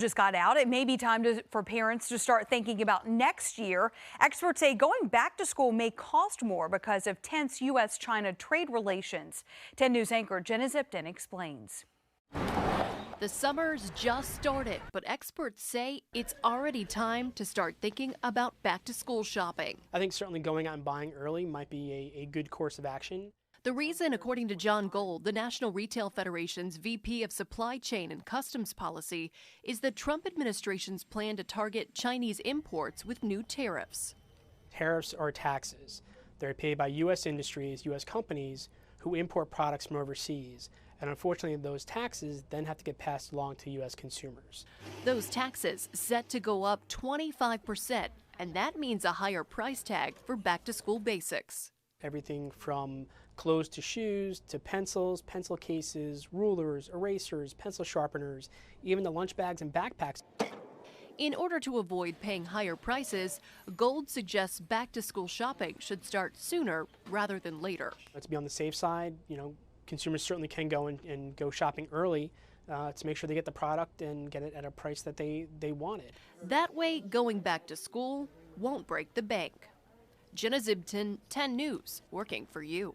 Just got out. It may be time for parents to start thinking about next year. Experts say going back to school may cost more because of tense U.S.-China trade relations. 10 News anchor Jenna Zipton explains. The summer's just started, but experts say it's already time to start thinking about back-to-school shopping. I think certainly going out and buying early might be a good course of action. The reason, according to John Gold, the National Retail Federation's VP of Supply Chain and Customs Policy, is the Trump administration's plan to target Chinese imports with new tariffs. Tariffs are taxes. They're paid by U.S. industries, U.S. companies who import products from overseas. And unfortunately, those taxes then have to get passed along to U.S. consumers. Those taxes set to go up 25%, and that means a higher price tag for back-to-school basics. Everything from clothes to shoes to pencils, pencil cases, rulers, erasers, pencil sharpeners, even the lunch bags and backpacks. In order to avoid paying higher prices, Gold suggests back-to-school shopping should start sooner rather than later. To be on the safe side, consumers certainly can go and go shopping early to make sure they get the product and get it at a price that they wanted. That way, going back to school won't break the bank. Jenna Zipton, 10 News, working for you.